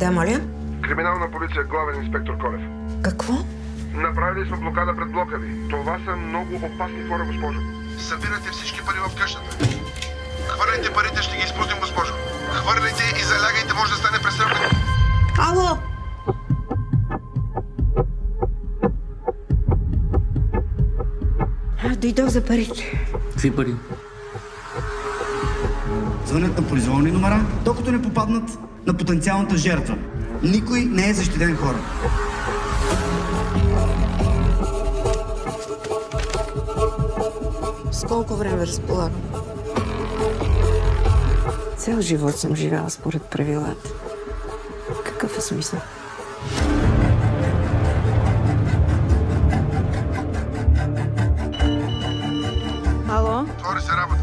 Да, моля? Криминална полиция, главен инспектор Колев. Какво? Направили сме блокада пред блока ви. Това са много опасни хора, госпожо. Събирате всички пари в къщата. Хвърляйте парите, ще ги изпуснем, госпожо. Хвърляйте и залягайте, може да стане престрелка. Ало! Дойдох за парите. Какви пари? Звънят на произволни номера, докато не попаднат на потенциалната жертва. Никой не е защитен, хора. С колко време разполагам? Цял живот съм живяла според правилата. Какъв е смисъл? Отвори се работа.